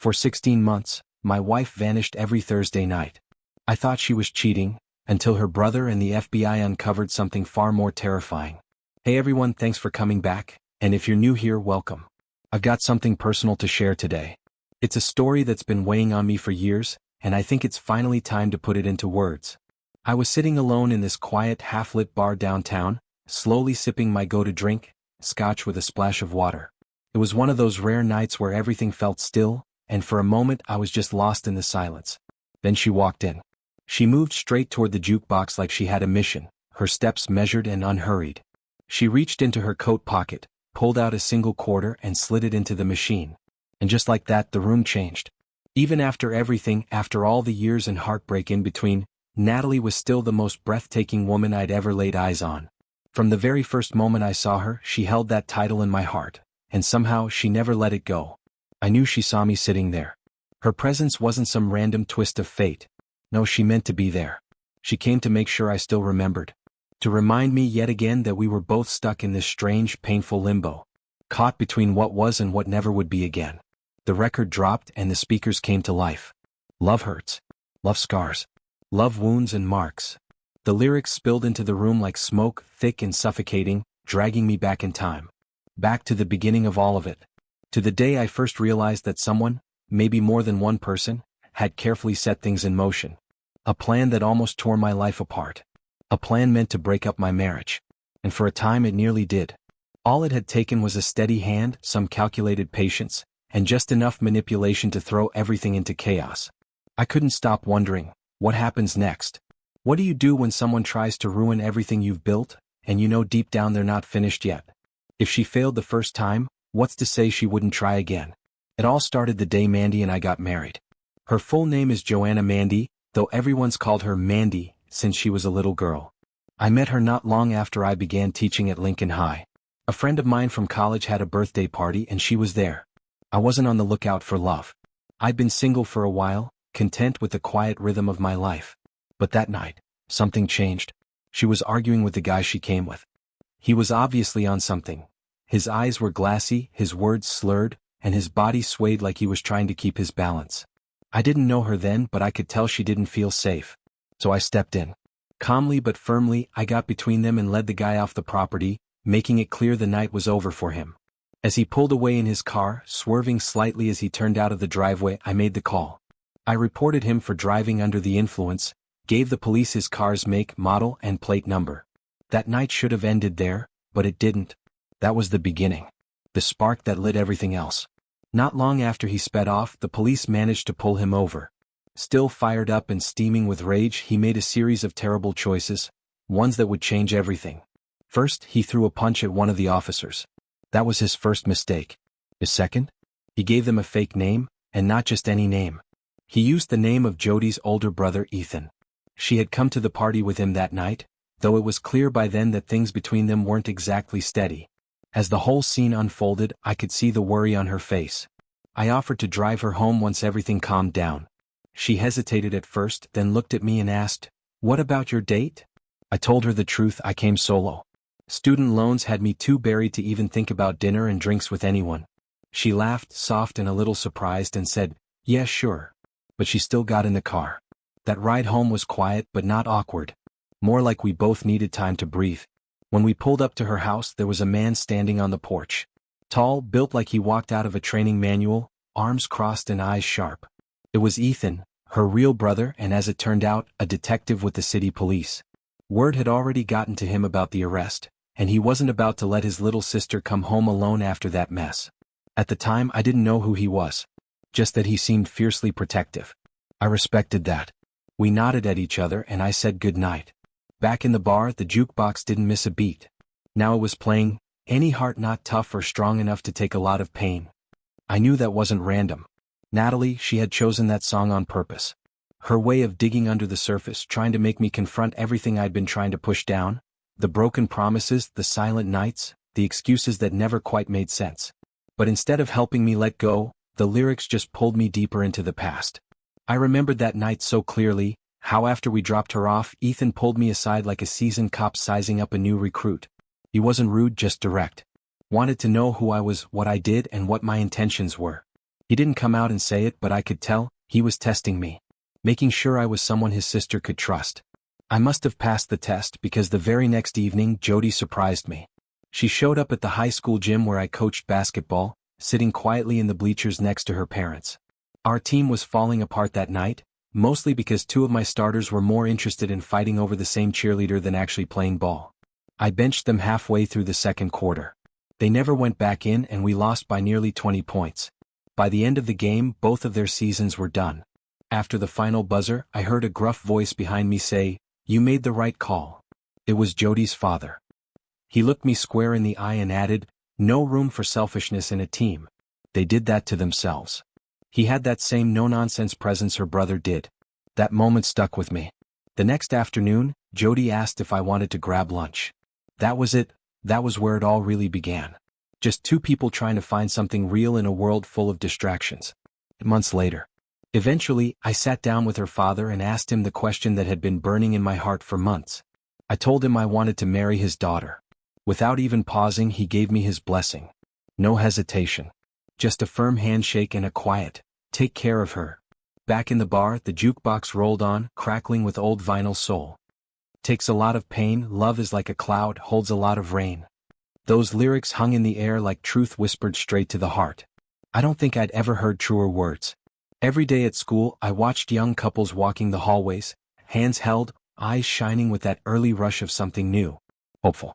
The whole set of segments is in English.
For 16 months, my wife vanished every Thursday night. I thought she was cheating, until her brother and the FBI uncovered something far more terrifying. Hey everyone, thanks for coming back, and if you're new here, welcome. I've got something personal to share today. It's a story that's been weighing on me for years, and I think it's finally time to put it into words. I was sitting alone in this quiet, half-lit bar downtown, slowly sipping my go-to drink, scotch with a splash of water. It was one of those rare nights where everything felt still, and for a moment I was just lost in the silence. Then she walked in. She moved straight toward the jukebox like she had a mission, her steps measured and unhurried. She reached into her coat pocket, pulled out a single quarter and slid it into the machine. And just like that, the room changed. Even after everything, after all the years and heartbreak in between, Natalie was still the most breathtaking woman I'd ever laid eyes on. From the very first moment I saw her, she held that title in my heart, and somehow she never let it go. I knew she saw me sitting there. Her presence wasn't some random twist of fate. No, she meant to be there. She came to make sure I still remembered. To remind me yet again that we were both stuck in this strange, painful limbo. Caught between what was and what never would be again. The record dropped and the speakers came to life. Love hurts. Love scars. Love wounds and marks. The lyrics spilled into the room like smoke, thick and suffocating, dragging me back in time. Back to the beginning of all of it. To the day I first realized that someone, maybe more than one person, had carefully set things in motion. A plan that almost tore my life apart. A plan meant to break up my marriage. And for a time it nearly did. All it had taken was a steady hand, some calculated patience, and just enough manipulation to throw everything into chaos. I couldn't stop wondering, what happens next? What do you do when someone tries to ruin everything you've built, and you know deep down they're not finished yet? If she failed the first time, what's to say she wouldn't try again? It all started the day Mandy and I got married. Her full name is Joanna Mandy, though everyone's called her Mandy since she was a little girl. I met her not long after I began teaching at Lincoln High. A friend of mine from college had a birthday party and she was there. I wasn't on the lookout for love. I'd been single for a while, content with the quiet rhythm of my life. But that night, something changed. She was arguing with the guy she came with. He was obviously on something. His eyes were glassy, his words slurred, and his body swayed like he was trying to keep his balance. I didn't know her then, but I could tell she didn't feel safe. So I stepped in. Calmly but firmly, I got between them and led the guy off the property, making it clear the night was over for him. As he pulled away in his car, swerving slightly as he turned out of the driveway, I made the call. I reported him for driving under the influence, gave the police his car's make, model, and plate number. That night should have ended there, but it didn't. That was the beginning. The spark that lit everything else. Not long after he sped off, the police managed to pull him over. Still fired up and steaming with rage, he made a series of terrible choices, ones that would change everything. First, he threw a punch at one of the officers. That was his first mistake. His second? He gave them a fake name, and not just any name. He used the name of Jody's older brother, Ethan. She had come to the party with him that night, though it was clear by then that things between them weren't exactly steady. As the whole scene unfolded, I could see the worry on her face. I offered to drive her home once everything calmed down. She hesitated at first, then looked at me and asked, "What about your date?" I told her the truth. I came solo. Student loans had me too buried to even think about dinner and drinks with anyone. She laughed, soft and a little surprised, and said, "Yeah, sure." But she still got in the car. That ride home was quiet but not awkward. More like we both needed time to breathe. When we pulled up to her house, there was a man standing on the porch. Tall, built like he walked out of a training manual, arms crossed and eyes sharp. It was Ethan, her real brother, and as it turned out, a detective with the city police. Word had already gotten to him about the arrest, and he wasn't about to let his little sister come home alone after that mess. At the time, I didn't know who he was. Just that he seemed fiercely protective. I respected that. We nodded at each other and I said goodnight. Back in the bar, the jukebox didn't miss a beat. Now it was playing, "Any Heart Not Tough or Strong Enough to Take a Lot of Pain." I knew that wasn't random. Natalie, she had chosen that song on purpose. Her way of digging under the surface, trying to make me confront everything I'd been trying to push down. The broken promises, the silent nights, the excuses that never quite made sense. But instead of helping me let go, the lyrics just pulled me deeper into the past. I remembered that night so clearly, how after we dropped her off, Ethan pulled me aside like a seasoned cop sizing up a new recruit. He wasn't rude, just direct. Wanted to know who I was, what I did, and what my intentions were. He didn't come out and say it, but I could tell he was testing me, making sure I was someone his sister could trust. I must have passed the test because the very next evening Jody surprised me. She showed up at the high school gym where I coached basketball, sitting quietly in the bleachers next to her parents. Our team was falling apart that night, mostly because two of my starters were more interested in fighting over the same cheerleader than actually playing ball. I benched them halfway through the second quarter. They never went back in and we lost by nearly 20 points. By the end of the game, both of their seasons were done. After the final buzzer, I heard a gruff voice behind me say, "You made the right call." It was Jody's father. He looked me square in the eye and added, "No room for selfishness in a team. They did that to themselves." He had that same no-nonsense presence her brother did. That moment stuck with me. The next afternoon, Jody asked if I wanted to grab lunch. That was it. That was where it all really began. Just two people trying to find something real in a world full of distractions. Months later. Eventually, I sat down with her father and asked him the question that had been burning in my heart for months. I told him I wanted to marry his daughter. Without even pausing, he gave me his blessing. No hesitation. Just a firm handshake and a quiet, "Take care of her." Back in the bar, the jukebox rolled on, crackling with old vinyl soul. "Takes a lot of pain, love is like a cloud, holds a lot of rain." Those lyrics hung in the air like truth whispered straight to the heart. I don't think I'd ever heard truer words. Every day at school, I watched young couples walking the hallways, hands held, eyes shining with that early rush of something new. Hopeful.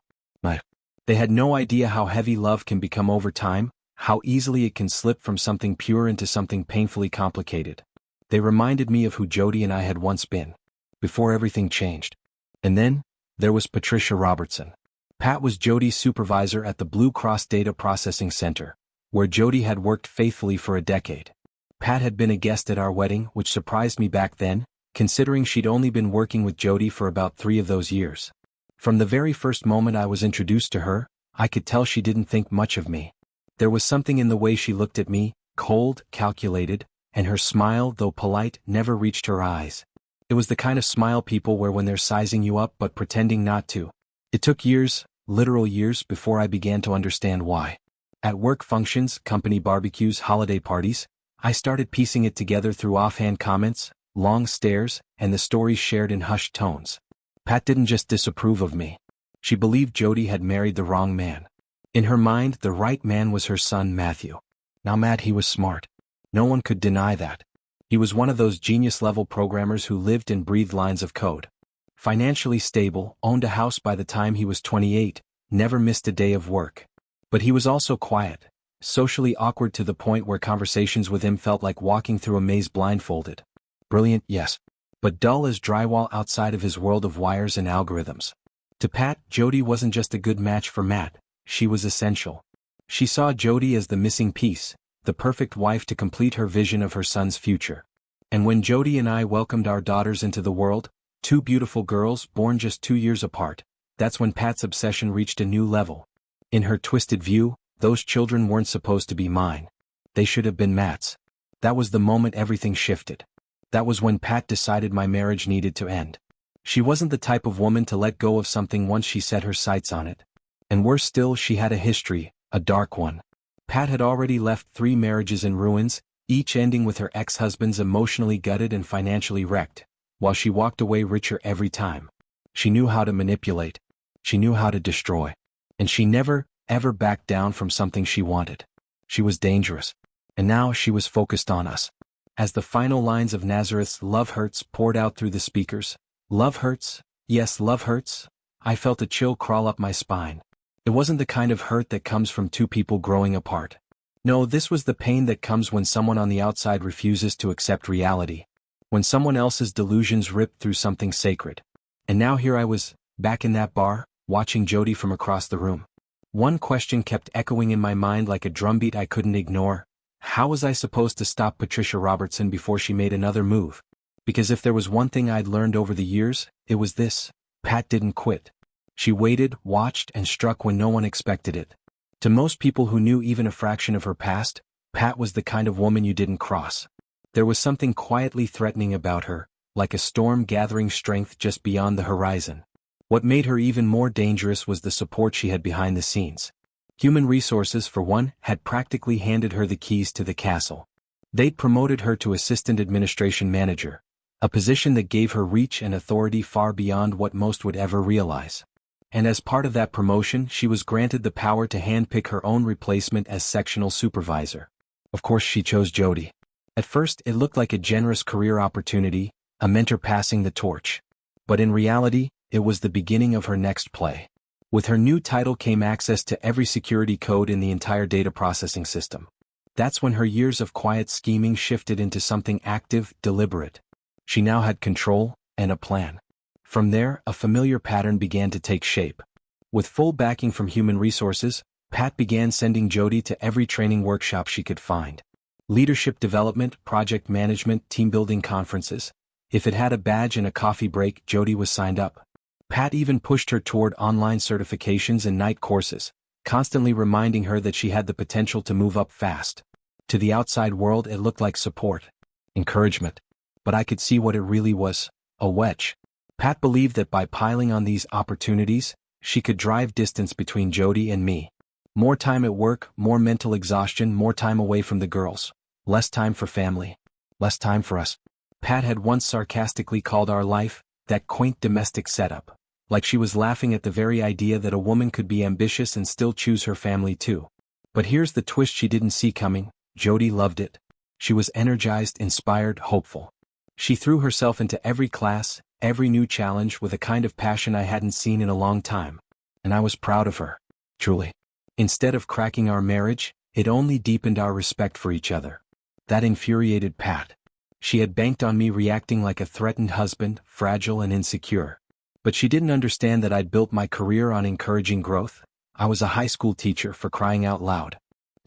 They had no idea how heavy love can become over time, how easily it can slip from something pure into something painfully complicated. They reminded me of who Jody and I had once been, before everything changed. And then, there was Patricia Robertson. Pat was Jody's supervisor at the Blue Cross Data Processing Center, where Jody had worked faithfully for a decade. Pat had been a guest at our wedding, which surprised me back then, considering she'd only been working with Jody for about 3 of those years. From the very first moment I was introduced to her, I could tell she didn't think much of me. There was something in the way she looked at me, cold, calculated, and her smile, though polite, never reached her eyes. It was the kind of smile people wear when they're sizing you up but pretending not to. It took years, literal years, before I began to understand why. At work functions, company barbecues, holiday parties, I started piecing it together through offhand comments, long stares, and the stories shared in hushed tones. Pat didn't just disapprove of me. She believed Jody had married the wrong man. In her mind, the right man was her son Matthew. Now Matt, he was smart. No one could deny that. He was one of those genius-level programmers who lived and breathed lines of code. Financially stable, owned a house by the time he was 28, never missed a day of work. But he was also quiet, socially awkward to the point where conversations with him felt like walking through a maze blindfolded. Brilliant, yes, but dull as drywall outside of his world of wires and algorithms. To Pat, Jody wasn't just a good match for Matt, she was essential. She saw Jody as the missing piece, the perfect wife to complete her vision of her son's future. And when Jody and I welcomed our daughters into the world, 2 beautiful girls born just 2 years apart, that's when Pat's obsession reached a new level. In her twisted view, those children weren't supposed to be mine. They should have been Matt's. That was the moment everything shifted. That was when Pat decided my marriage needed to end. She wasn't the type of woman to let go of something once she set her sights on it. And worse still, she had a history, a dark one. Pat had already left 3 marriages in ruins, each ending with her ex-husbands emotionally gutted and financially wrecked, while she walked away richer every time. She knew how to manipulate. She knew how to destroy. And she never, ever backed down from something she wanted. She was dangerous. And now she was focused on us. As the final lines of Nazareth's "Love Hurts" poured out through the speakers, "Love hurts, yes, love hurts," I felt a chill crawl up my spine. It wasn't the kind of hurt that comes from 2 people growing apart. No, this was the pain that comes when someone on the outside refuses to accept reality. When someone else's delusions rip through something sacred. And now here I was, back in that bar, watching Jody from across the room. One question kept echoing in my mind like a drumbeat I couldn't ignore. How was I supposed to stop Patricia Robertson before she made another move? Because if there was one thing I'd learned over the years, it was this: Pat didn't quit. She waited, watched, and struck when no one expected it. To most people who knew even a fraction of her past, Pat was the kind of woman you didn't cross. There was something quietly threatening about her, like a storm gathering strength just beyond the horizon. What made her even more dangerous was the support she had behind the scenes. Human resources, for one, had practically handed her the keys to the castle. They'd promoted her to assistant administration manager, a position that gave her reach and authority far beyond what most would ever realize. And as part of that promotion, she was granted the power to handpick her own replacement as sectional supervisor. Of course, she chose Jody. At first, it looked like a generous career opportunity, a mentor passing the torch. But in reality, it was the beginning of her next play. With her new title came access to every security code in the entire data processing system. That's when her years of quiet scheming shifted into something active, deliberate. She now had control and a plan. From there, a familiar pattern began to take shape. With full backing from human resources, Pat began sending Jody to every training workshop she could find. Leadership development, project management, team-building conferences. If it had a badge and a coffee break, Jody was signed up. Pat even pushed her toward online certifications and night courses, constantly reminding her that she had the potential to move up fast. To the outside world, it looked like support, encouragement. But I could see what it really was, a wedge. Pat believed that by piling on these opportunities, she could drive distance between Jody and me. More time at work, more mental exhaustion, more time away from the girls. Less time for family. Less time for us. Pat had once sarcastically called our life, that quaint domestic setup. Like she was laughing at the very idea that a woman could be ambitious and still choose her family too. But here's the twist she didn't see coming. Jody loved it. She was energized, inspired, hopeful. She threw herself into every class, every new challenge with a kind of passion I hadn't seen in a long time. And I was proud of her. Truly. Instead of cracking our marriage, it only deepened our respect for each other. That infuriated Pat. She had banked on me reacting like a threatened husband, fragile and insecure. But she didn't understand that I'd built my career on encouraging growth. I was a high school teacher, for crying out loud.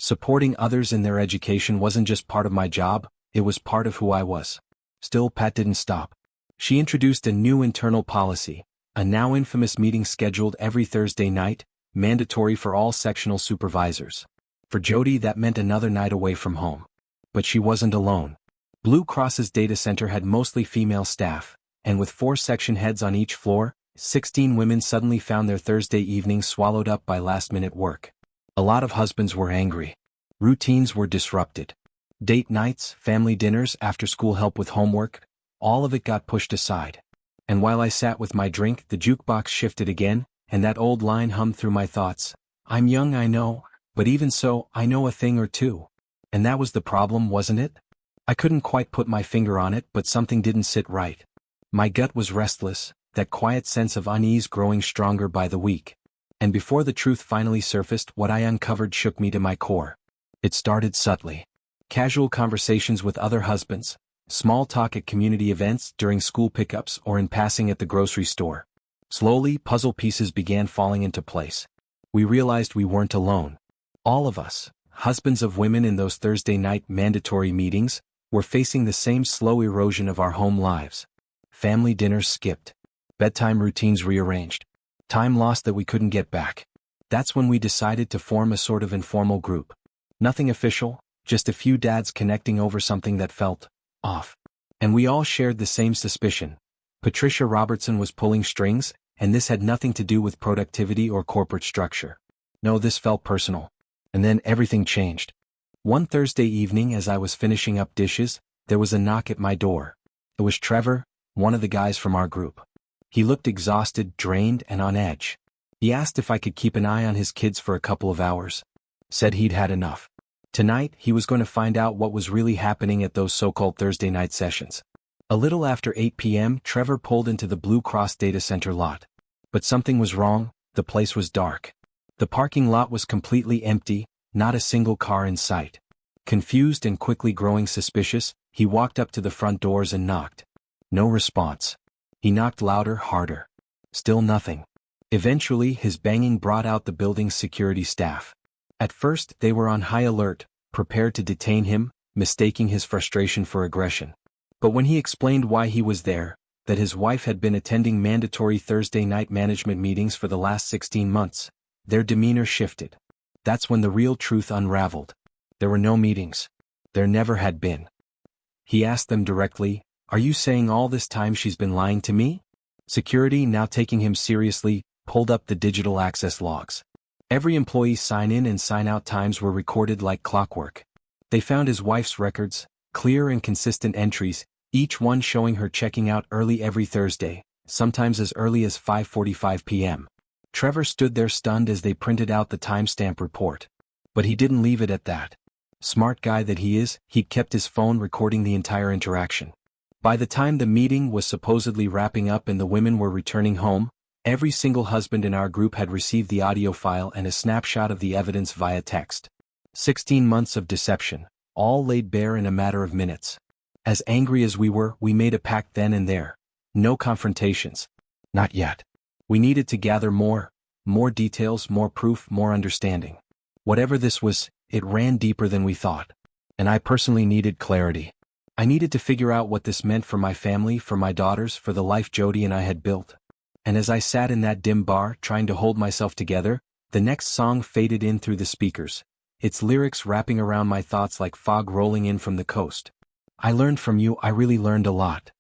Supporting others in their education wasn't just part of my job, it was part of who I was. Still, Pat didn't stop. She introduced a new internal policy, a now infamous meeting scheduled every Thursday night, mandatory for all sectional supervisors. For Jody, that meant another night away from home. But she wasn't alone. Blue Cross's data center had mostly female staff, and with 4 section heads on each floor, 16 women suddenly found their Thursday evenings swallowed up by last-minute work. A lot of husbands were angry. Routines were disrupted. Date nights, family dinners, after-school help with homework, all of it got pushed aside. And while I sat with my drink, the jukebox shifted again, and that old line hummed through my thoughts. I'm young, I know, but even so, I know a thing or two. And that was the problem, wasn't it? I couldn't quite put my finger on it, but something didn't sit right. My gut was restless, that quiet sense of unease growing stronger by the week. And before the truth finally surfaced, what I uncovered shook me to my core. It started subtly. Casual conversations with other husbands, small talk at community events, during school pickups, or in passing at the grocery store. Slowly, puzzle pieces began falling into place. We realized we weren't alone. All of us, husbands of women in those Thursday night mandatory meetings, were facing the same slow erosion of our home lives. Family dinners skipped. Bedtime routines rearranged. Time lost that we couldn't get back. That's when we decided to form a sort of informal group. Nothing official, just a few dads connecting over something that felt off. And we all shared the same suspicion. Patricia Robertson was pulling strings, and this had nothing to do with productivity or corporate structure. No, this felt personal. And then everything changed. One Thursday evening, as I was finishing up dishes, there was a knock at my door. It was Trevor, one of the guys from our group. He looked exhausted, drained, and on edge. He asked if I could keep an eye on his kids for a couple of hours. Said he'd had enough. Tonight, he was going to find out what was really happening at those so-called Thursday night sessions. A little after 8 p.m., Trevor pulled into the Blue Cross data center lot. But something was wrong. The place was dark. The parking lot was completely empty, not a single car in sight. Confused and quickly growing suspicious, he walked up to the front doors and knocked. No response. He knocked louder, harder. Still nothing. Eventually, his banging brought out the building's security staff. At first, they were on high alert, prepared to detain him, mistaking his frustration for aggression. But when he explained why he was there, that his wife had been attending mandatory Thursday night management meetings for the last 16 months, their demeanor shifted. That's when the real truth unraveled. There were no meetings. There never had been. He asked them directly, "Are you saying all this time she's been lying to me?" Security, now taking him seriously, pulled up the digital access logs. Every employee's sign-in and sign-out times were recorded like clockwork. They found his wife's records, Clear and consistent entries, each one showing her checking out early every Thursday, sometimes as early as 5:45 p.m. Trevor stood there stunned as they printed out the timestamp report. But he didn't leave it at that. Smart guy that he is, he kept his phone recording the entire interaction. By the time the meeting was supposedly wrapping up and the women were returning home, every single husband in our group had received the audio file and a snapshot of the evidence via text. 16 months of deception, all laid bare in a matter of minutes. As angry as we were, we made a pact then and there. No confrontations. Not yet. We needed to gather more details, more proof, more understanding. Whatever this was, it ran deeper than we thought. And I personally needed clarity. I needed to figure out what this meant for my family, for my daughters, for the life Jody and I had built. And as I sat in that dim bar, trying to hold myself together, the next song faded in through the speakers, its lyrics wrapping around my thoughts like fog rolling in from the coast. I learned from you, I really learned a lot.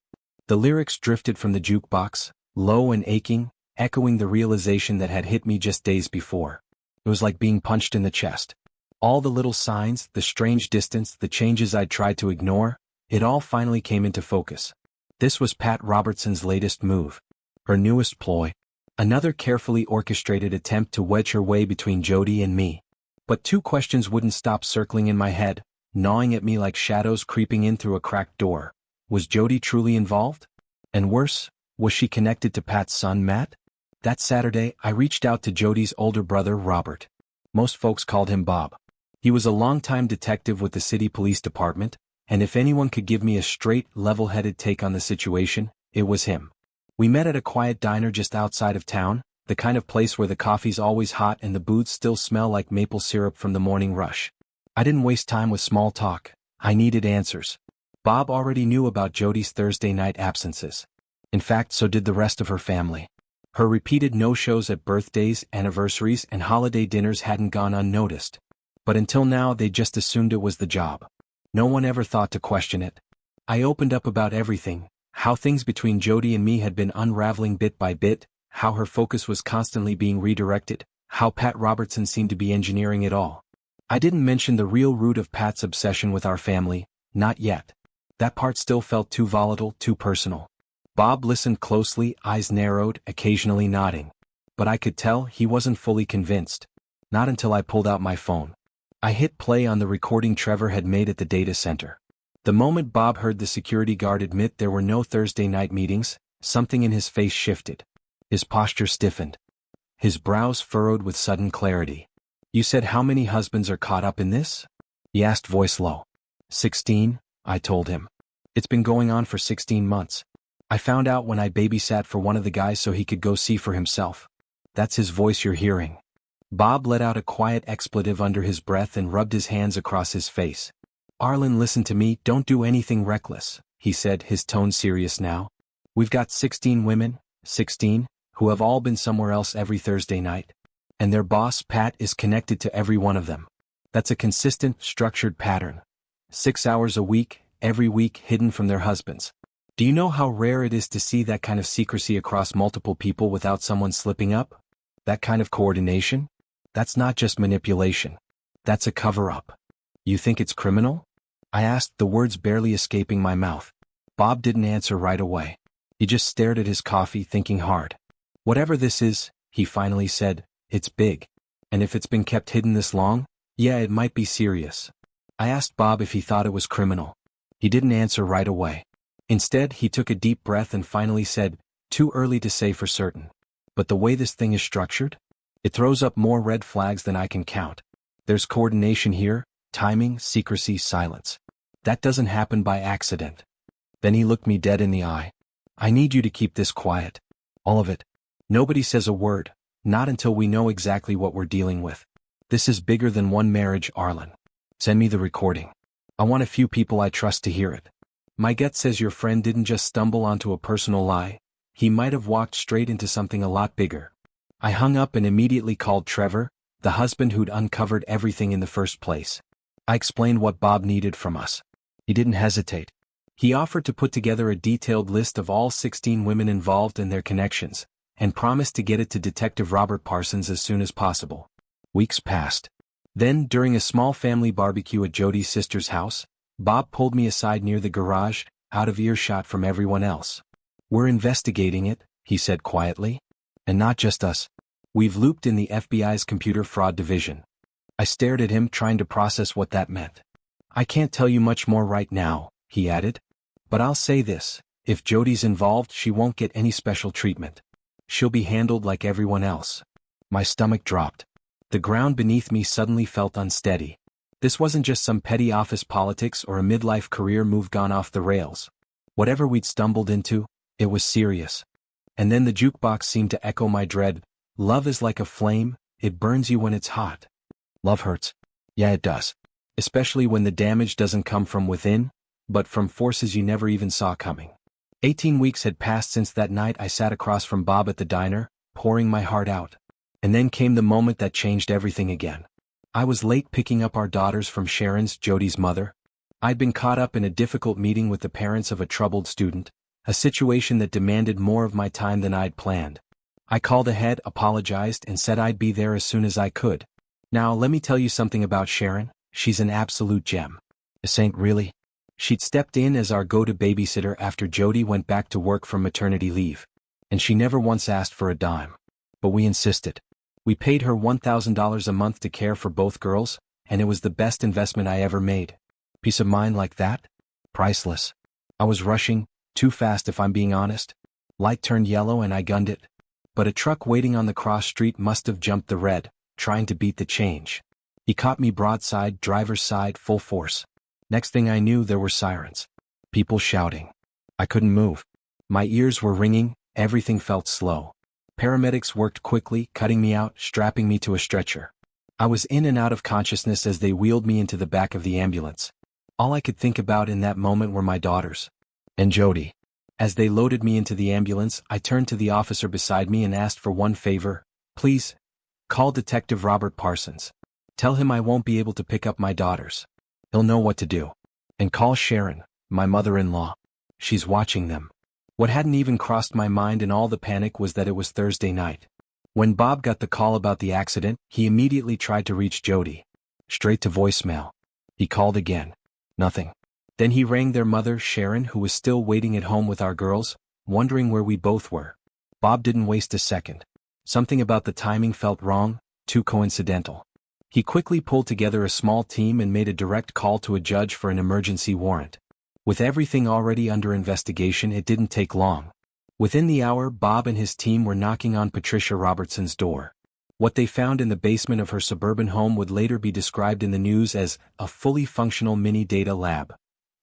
The lyrics drifted from the jukebox, low and aching, echoing the realization that had hit me just days before. It was like being punched in the chest. All the little signs, the strange distance, the changes I'd tried to ignore, it all finally came into focus. This was Pat Robertson's latest move. Her newest ploy. Another carefully orchestrated attempt to wedge her way between Jody and me. But two questions wouldn't stop circling in my head, gnawing at me like shadows creeping in through a cracked door. Was Jody truly involved? And worse, was she connected to Pat's son Matt? That Saturday, I reached out to Jody's older brother Robert. Most folks called him Bob. He was a longtime detective with the city police department, and if anyone could give me a straight, level-headed take on the situation, it was him. We met at a quiet diner just outside of town, the kind of place where the coffee's always hot and the booths still smell like maple syrup from the morning rush. I didn't waste time with small talk. I needed answers. Bob already knew about Jody's Thursday night absences. In fact, so did the rest of her family. Her repeated no-shows at birthdays, anniversaries, and holiday dinners hadn't gone unnoticed. But until now they just assumed it was the job. No one ever thought to question it. I opened up about everything, how things between Jody and me had been unraveling bit by bit, how her focus was constantly being redirected, how Pat Robertson seemed to be engineering it all. I didn't mention the real root of Pat's obsession with our family, not yet. That part still felt too volatile, too personal. Bob listened closely, eyes narrowed, occasionally nodding. But I could tell he wasn't fully convinced. Not until I pulled out my phone. I hit play on the recording Trevor had made at the data center. The moment Bob heard the security guard admit there were no Thursday night meetings, something in his face shifted. His posture stiffened. His brows furrowed with sudden clarity. "You said how many husbands are caught up in this?" he asked, voice low. 16, I told him. "It's been going on for 16 months. I found out when I babysat for one of the guys so he could go see for himself." "That's his voice you're hearing." Bob let out a quiet expletive under his breath and rubbed his hands across his face. "Arlen, listen to me, don't do anything reckless," he said, his tone serious now. "We've got 16 women, 16, who have all been somewhere else every Thursday night. And their boss, Pat, is connected to every one of them. That's a consistent, structured pattern. 6 hours a week, every week, hidden from their husbands. Do you know how rare it is to see that kind of secrecy across multiple people without someone slipping up? That kind of coordination? That's not just manipulation. That's a cover-up. You think it's criminal?" I asked, the words barely escaping my mouth. Bob didn't answer right away. He just stared at his coffee, thinking hard. "Whatever this is," he finally said, "it's big. And if it's been kept hidden this long, yeah, it might be serious." I asked Bob if he thought it was criminal. He didn't answer right away. Instead, he took a deep breath and finally said, "Too early to say for certain. But the way this thing is structured, it throws up more red flags than I can count. There's coordination here, timing, secrecy, silence. That doesn't happen by accident." Then he looked me dead in the eye. "I need you to keep this quiet. All of it. Nobody says a word, not until we know exactly what we're dealing with. This is bigger than one marriage, Arlen. Send me the recording. I want a few people I trust to hear it. My gut says your friend didn't just stumble onto a personal lie. He might have walked straight into something a lot bigger." I hung up and immediately called Trevor, the husband who'd uncovered everything in the first place. I explained what Bob needed from us. He didn't hesitate. He offered to put together a detailed list of all 16 women involved and their connections, and promised to get it to Detective Robert Parsons as soon as possible. Weeks passed. Then, during a small family barbecue at Jody's sister's house, Bob pulled me aside near the garage, out of earshot from everyone else. "We're investigating it," he said quietly. "And not just us. We've looped in the FBI's computer fraud division." I stared at him, trying to process what that meant. "I can't tell you much more right now," he added. "But I'll say this, if Jody's involved, she won't get any special treatment. She'll be handled like everyone else." My stomach dropped. The ground beneath me suddenly felt unsteady. This wasn't just some petty office politics or a midlife career move gone off the rails. Whatever we'd stumbled into, it was serious. And then the jukebox seemed to echo my dread. "Love is like a flame, it burns you when it's hot." Love hurts. Yeah, it does. Especially when the damage doesn't come from within, but from forces you never even saw coming. 18 weeks had passed since that night I sat across from Bob at the diner, pouring my heart out. And then came the moment that changed everything again. I was late picking up our daughters from Sharon's, Jody's mother. I'd been caught up in a difficult meeting with the parents of a troubled student, a situation that demanded more of my time than I'd planned. I called ahead, apologized, and said I'd be there as soon as I could. Now let me tell you something about Sharon. She's an absolute gem. A saint, really. She'd stepped in as our go-to babysitter after Jody went back to work from maternity leave. And she never once asked for a dime. But we insisted. We paid her $1,000 a month to care for both girls, and it was the best investment I ever made. Peace of mind like that? Priceless. I was rushing, too fast if I'm being honest. Light turned yellow and I gunned it. But a truck waiting on the cross street must have jumped the red, trying to beat the change. He caught me broadside, driver's side, full force. Next thing I knew, there were sirens. People shouting. I couldn't move. My ears were ringing, everything felt slow. Paramedics worked quickly, cutting me out, strapping me to a stretcher. I was in and out of consciousness as they wheeled me into the back of the ambulance. All I could think about in that moment were my daughters. And Jody. As they loaded me into the ambulance, I turned to the officer beside me and asked for one favor. "Please, call Detective Robert Parsons. Tell him I won't be able to pick up my daughters. He'll know what to do. And call Sharon, my mother-in-law. She's watching them." What hadn't even crossed my mind in all the panic was that it was Thursday night. When Bob got the call about the accident, he immediately tried to reach Jody. Straight to voicemail. He called again. Nothing. Then he rang their mother, Sharon, who was still waiting at home with our girls, wondering where we both were. Bob didn't waste a second. Something about the timing felt wrong, too coincidental. He quickly pulled together a small team and made a direct call to a judge for an emergency warrant. With everything already under investigation, it didn't take long. Within the hour, Bob and his team were knocking on Patricia Robertson's door. What they found in the basement of her suburban home would later be described in the news as a fully functional mini data lab.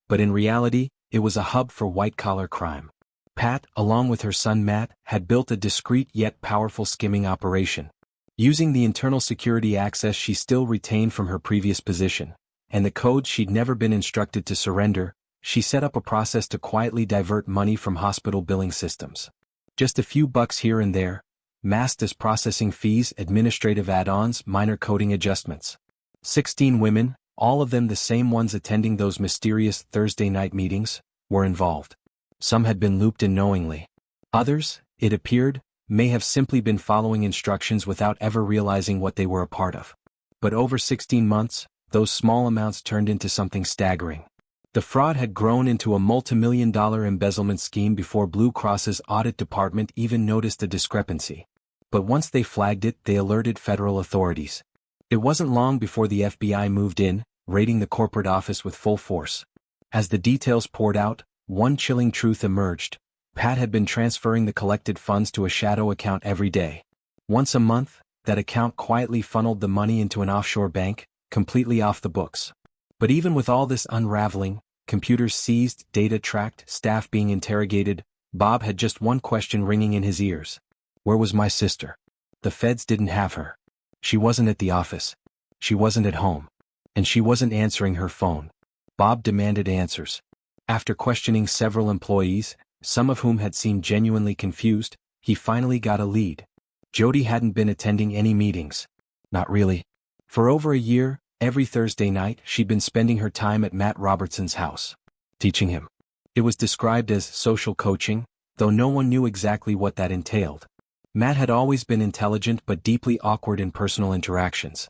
But in reality, it was a hub for white-collar crime. Pat, along with her son Matt, had built a discreet yet powerful skimming operation. Using the internal security access she still retained from her previous position, and the code she'd never been instructed to surrender, she set up a process to quietly divert money from hospital billing systems. Just a few bucks here and there, masked as processing fees, administrative add-ons, minor coding adjustments. 16 women, all of them the same ones attending those mysterious Thursday night meetings, were involved. Some had been looped in knowingly. Others, it appeared, may have simply been following instructions without ever realizing what they were a part of. But over 16 months, those small amounts turned into something staggering. The fraud had grown into a multi-million-dollar embezzlement scheme before Blue Cross's audit department even noticed a discrepancy. But once they flagged it, they alerted federal authorities. It wasn't long before the FBI moved in, raiding the corporate office with full force. As the details poured out, one chilling truth emerged. Pat had been transferring the collected funds to a shadow account every day. Once a month, that account quietly funneled the money into an offshore bank, completely off the books. But even with all this unraveling, computers seized, data tracked, staff being interrogated, Bob had just one question ringing in his ears. Where was my sister? The feds didn't have her. She wasn't at the office. She wasn't at home. And she wasn't answering her phone. Bob demanded answers. After questioning several employees, some of whom had seemed genuinely confused, he finally got a lead. Jody hadn't been attending any meetings. Not really. For over a year, every Thursday night, she'd been spending her time at Matt Robertson's house, teaching him. It was described as social coaching, though no one knew exactly what that entailed. Matt had always been intelligent but deeply awkward in personal interactions.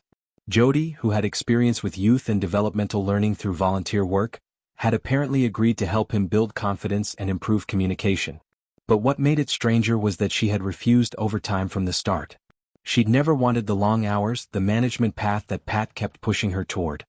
Jody, who had experience with youth and developmental learning through volunteer work, had apparently agreed to help him build confidence and improve communication. But what made it stranger was that she had refused overtime from the start. She'd never wanted the long hours, the management path that Pat kept pushing her toward.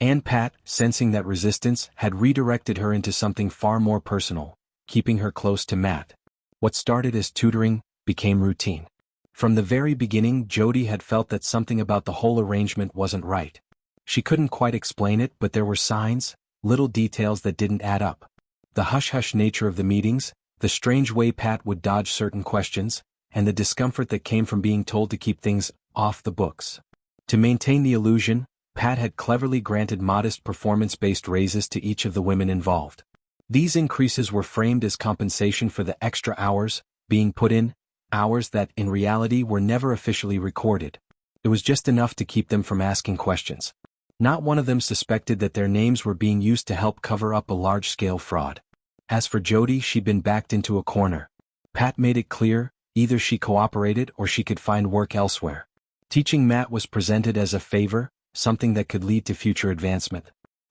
And Pat, sensing that resistance, had redirected her into something far more personal, keeping her close to Matt. What started as tutoring became routine. From the very beginning, Jody had felt that something about the whole arrangement wasn't right. She couldn't quite explain it, but there were signs, little details that didn't add up. The hush-hush nature of the meetings, the strange way Pat would dodge certain questions, and the discomfort that came from being told to keep things off the books. To maintain the illusion, Pat had cleverly granted modest performance-based raises to each of the women involved. These increases were framed as compensation for the extra hours being put in, hours that, in reality, were never officially recorded. It was just enough to keep them from asking questions. Not one of them suspected that their names were being used to help cover up a large-scale fraud. As for Jody, she'd been backed into a corner. Pat made it clear, either she cooperated or she could find work elsewhere. Teaching Matt was presented as a favor, something that could lead to future advancement.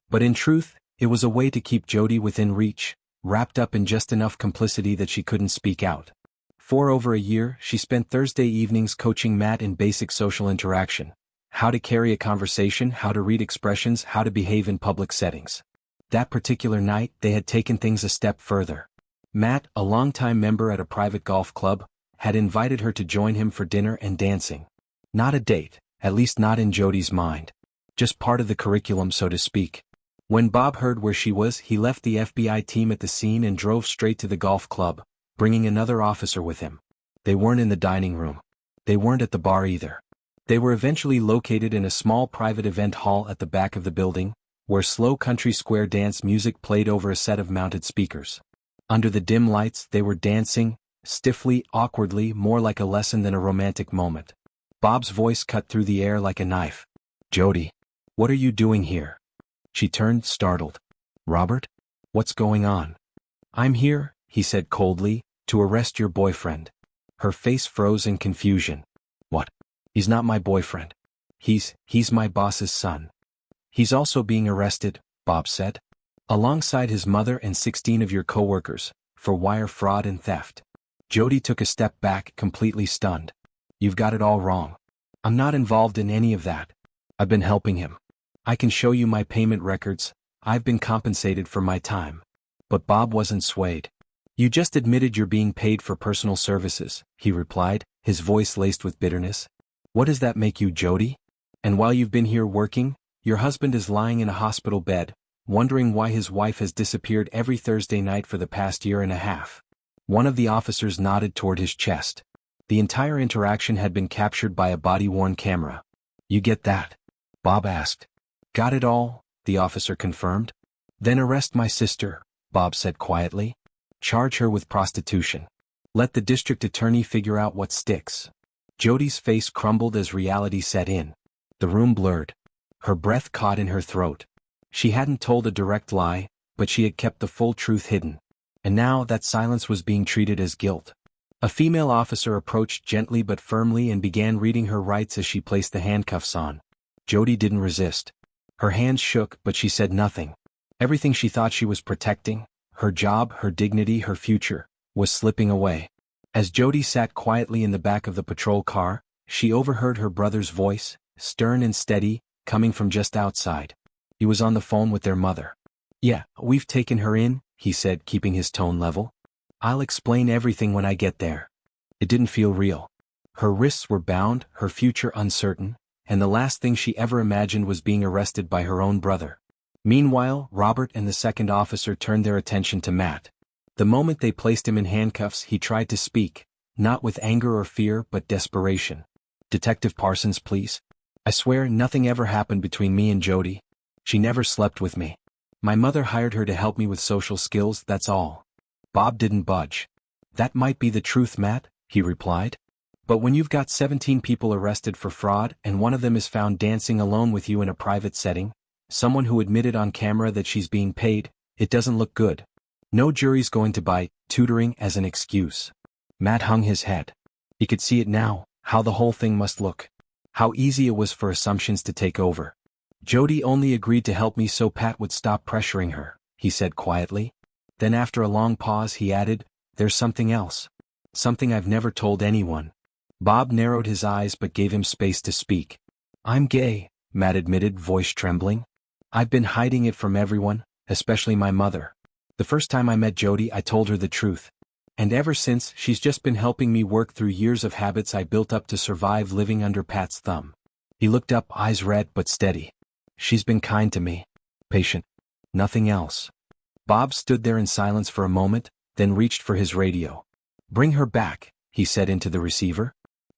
But in truth, it was a way to keep Jody within reach, wrapped up in just enough complicity that she couldn't speak out. For over a year, she spent Thursday evenings coaching Matt in basic social interaction. How to carry a conversation, how to read expressions, how to behave in public settings. That particular night, they had taken things a step further. Matt, a longtime member at a private golf club, had invited her to join him for dinner and dancing. Not a date, at least not in Jody's mind. Just part of the curriculum, so to speak. When Bob heard where she was, he left the FBI team at the scene and drove straight to the golf club, bringing another officer with him. They weren't in the dining room. They weren't at the bar either. They were eventually located in a small private event hall at the back of the building, where slow country square dance music played over a set of mounted speakers. Under the dim lights, they were dancing, stiffly, awkwardly, more like a lesson than a romantic moment. Bob's voice cut through the air like a knife. "Jody, what are you doing here?" She turned, startled. "Robert? What's going on?" "I'm here," he said coldly, "to arrest your boyfriend." Her face froze in confusion. "What? He's not my boyfriend. He's my boss's son." "He's also being arrested," Bob said. "Alongside his mother and 16 of your coworkers, for wire fraud and theft." Jody took a step back, completely stunned. "You've got it all wrong. I'm not involved in any of that. I've been helping him. I can show you my payment records. I've been compensated for my time." But Bob wasn't swayed. "You just admitted you're being paid for personal services," he replied, his voice laced with bitterness. "What does that make you, Jody? And while you've been here working, your husband is lying in a hospital bed, wondering why his wife has disappeared every Thursday night for the past year and a half." One of the officers nodded toward his chest. The entire interaction had been captured by a body-worn camera. "You get that?" Bob asked. "Got it all," the officer confirmed. "Then arrest my sister," Bob said quietly. "Charge her with prostitution. Let the district attorney figure out what sticks." Jody's face crumbled as reality set in. The room blurred. Her breath caught in her throat. She hadn't told a direct lie, but she had kept the full truth hidden. And now that silence was being treated as guilt. A female officer approached gently but firmly and began reading her rights as she placed the handcuffs on. Jody didn't resist. Her hands shook, but she said nothing. Everything she thought she was protecting, her job, her dignity, her future, was slipping away. As Jody sat quietly in the back of the patrol car, she overheard her brother's voice, stern and steady, coming from just outside. He was on the phone with their mother. "Yeah, we've taken her in," he said, keeping his tone level. "I'll explain everything when I get there." It didn't feel real. Her wrists were bound, her future uncertain, and the last thing she ever imagined was being arrested by her own brother. Meanwhile, Robert and the second officer turned their attention to Matt. The moment they placed him in handcuffs, he tried to speak, not with anger or fear but desperation. "Detective Parsons, please. I swear nothing ever happened between me and Jody. She never slept with me. My mother hired her to help me with social skills, that's all." Bob didn't budge. "That might be the truth, Matt," he replied. "But when you've got 17 people arrested for fraud and one of them is found dancing alone with you in a private setting, someone who admitted on camera that she's being paid, it doesn't look good. No jury's going to buy tutoring as an excuse." Matt hung his head. He could see it now, how the whole thing must look. How easy it was for assumptions to take over. "Jody only agreed to help me so Pat would stop pressuring her," he said quietly. Then after a long pause he added, "There's something else. Something I've never told anyone." Bob narrowed his eyes but gave him space to speak. "I'm gay," Matt admitted, voice trembling. "I've been hiding it from everyone, especially my mother. The first time I met Jody I told her the truth. And ever since she's just been helping me work through years of habits I built up to survive living under Pat's thumb." He looked up, eyes red but steady. "She's been kind to me. Patient. Nothing else." Bob stood there in silence for a moment, then reached for his radio. "Bring her back," he said into the receiver.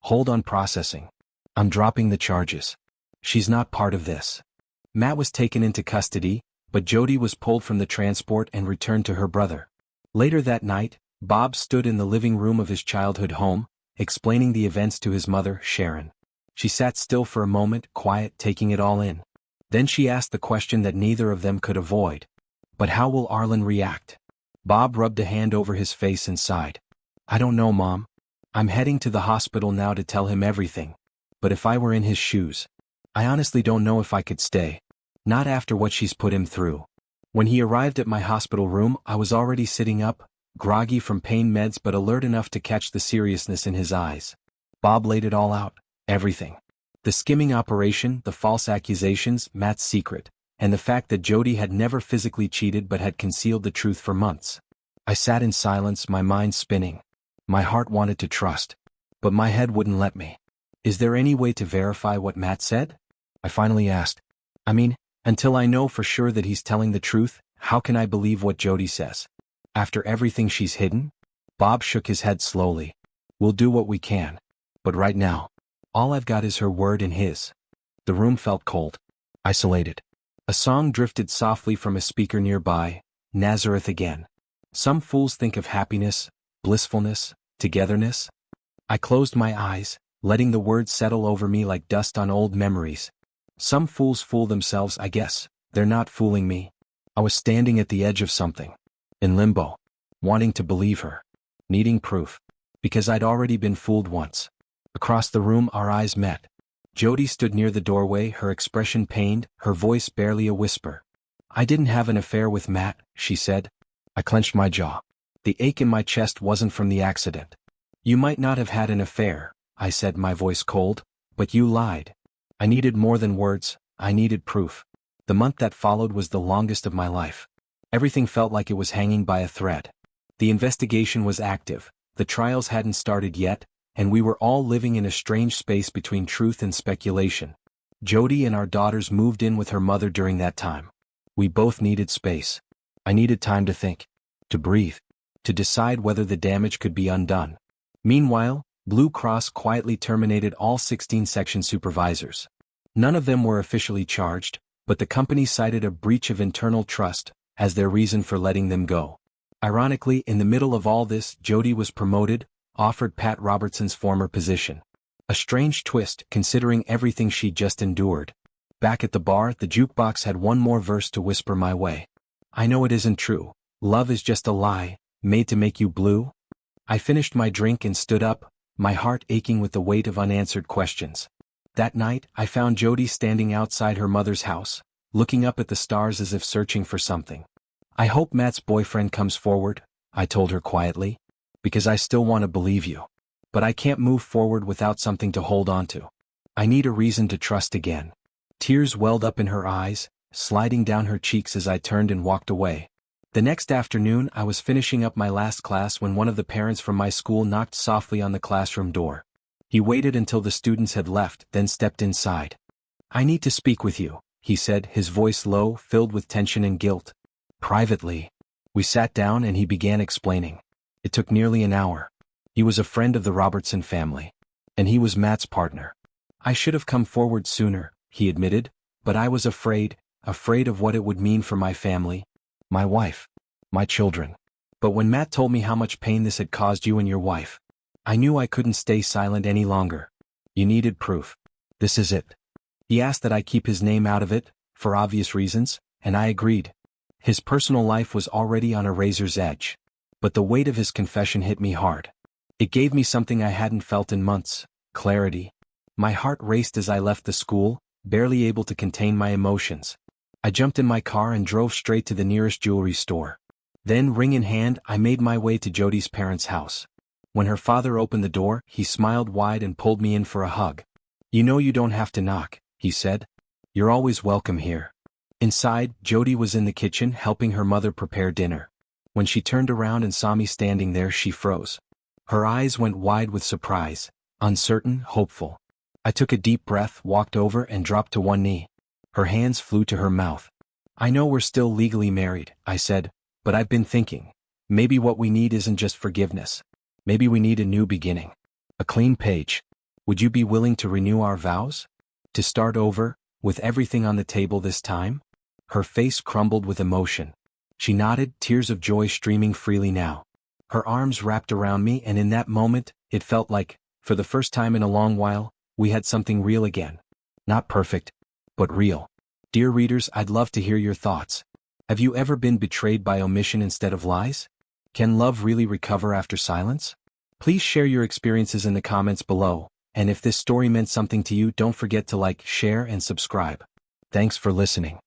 "Hold on processing. I'm dropping the charges. She's not part of this." Matt was taken into custody, but Jody was pulled from the transport and returned to her brother. Later that night, Bob stood in the living room of his childhood home, explaining the events to his mother, Sharon. She sat still for a moment, quiet, taking it all in. Then she asked the question that neither of them could avoid. "But how will Arlen react?" Bob rubbed a hand over his face and sighed. "I don't know, Mom. I'm heading to the hospital now to tell him everything. But if I were in his shoes, I honestly don't know if I could stay. Not after what she's put him through." When he arrived at my hospital room, I was already sitting up, groggy from pain meds but alert enough to catch the seriousness in his eyes. Bob laid it all out, everything. The skimming operation, the false accusations, Matt's secret, and the fact that Jody had never physically cheated but had concealed the truth for months. I sat in silence, my mind spinning. My heart wanted to trust, but my head wouldn't let me. "Is there any way to verify what Matt said?" I finally asked. "I mean, until I know for sure that he's telling the truth, how can I believe what Jody says? After everything she's hidden?" Bob shook his head slowly. "We'll do what we can. But right now, all I've got is her word and his." The room felt cold, isolated. A song drifted softly from a speaker nearby, Nazareth again. Some fools think of happiness, blissfulness, togetherness. I closed my eyes, letting the words settle over me like dust on old memories. Some fools fool themselves, I guess. They're not fooling me. I was standing at the edge of something. In limbo. Wanting to believe her. Needing proof. Because I'd already been fooled once. Across the room our eyes met. Jody stood near the doorway, her expression pained, her voice barely a whisper. "I didn't have an affair with Matt," she said. I clenched my jaw. The ache in my chest wasn't from the accident. "You might not have had an affair," I said, my voice cold, "but you lied." I needed more than words, I needed proof. The month that followed was the longest of my life. Everything felt like it was hanging by a thread. The investigation was active, the trials hadn't started yet, and we were all living in a strange space between truth and speculation. Jody and our daughters moved in with her mother during that time. We both needed space. I needed time to think, to breathe, to decide whether the damage could be undone. Meanwhile, Blue Cross quietly terminated all 16 section supervisors. None of them were officially charged, but the company cited a breach of internal trust as their reason for letting them go. Ironically, in the middle of all this, Jody was promoted, offered Pat Robertson's former position. A strange twist, considering everything she'd just endured. Back at the bar, the jukebox had one more verse to whisper my way. "I know it isn't true. Love is just a lie, made to make you blue." I finished my drink and stood up, my heart aching with the weight of unanswered questions. That night, I found Jody standing outside her mother's house, looking up at the stars as if searching for something. "I hope Matt's boyfriend comes forward," I told her quietly, "because I still want to believe you. But I can't move forward without something to hold on to. I need a reason to trust again." Tears welled up in her eyes, sliding down her cheeks as I turned and walked away. The next afternoon, I was finishing up my last class when one of the parents from my school knocked softly on the classroom door. He waited until the students had left, then stepped inside. "I need to speak with you," he said, his voice low, filled with tension and guilt. "Privately." We sat down and he began explaining. It took nearly an hour. He was a friend of the Robertson family. And he was Matt's partner. "I should have come forward sooner," he admitted, "but I was afraid of what it would mean for my family. My wife. My children. But when Matt told me how much pain this had caused you and your wife, I knew I couldn't stay silent any longer. You needed proof. This is it." He asked that I keep his name out of it, for obvious reasons, and I agreed. His personal life was already on a razor's edge. But the weight of his confession hit me hard. It gave me something I hadn't felt in months, clarity. My heart raced as I left the school, barely able to contain my emotions. I jumped in my car and drove straight to the nearest jewelry store. Then, ring in hand, I made my way to Jody's parents' house. When her father opened the door, he smiled wide and pulled me in for a hug. "You know you don't have to knock," he said. "You're always welcome here." Inside, Jody was in the kitchen helping her mother prepare dinner. When she turned around and saw me standing there, she froze. Her eyes went wide with surprise, uncertain, hopeful. I took a deep breath, walked over, and dropped to one knee. Her hands flew to her mouth. "I know we're still legally married," I said, "but I've been thinking. Maybe what we need isn't just forgiveness. Maybe we need a new beginning. A clean page. Would you be willing to renew our vows? To start over, with everything on the table this time?" Her face crumbled with emotion. She nodded, tears of joy streaming freely now. Her arms wrapped around me, and in that moment, it felt like, for the first time in a long while, we had something real again. Not perfect, but real. Dear readers, I'd love to hear your thoughts. Have you ever been betrayed by omission instead of lies? Can love really recover after silence? Please share your experiences in the comments below, and if this story meant something to you, don't forget to like, share, and subscribe. Thanks for listening.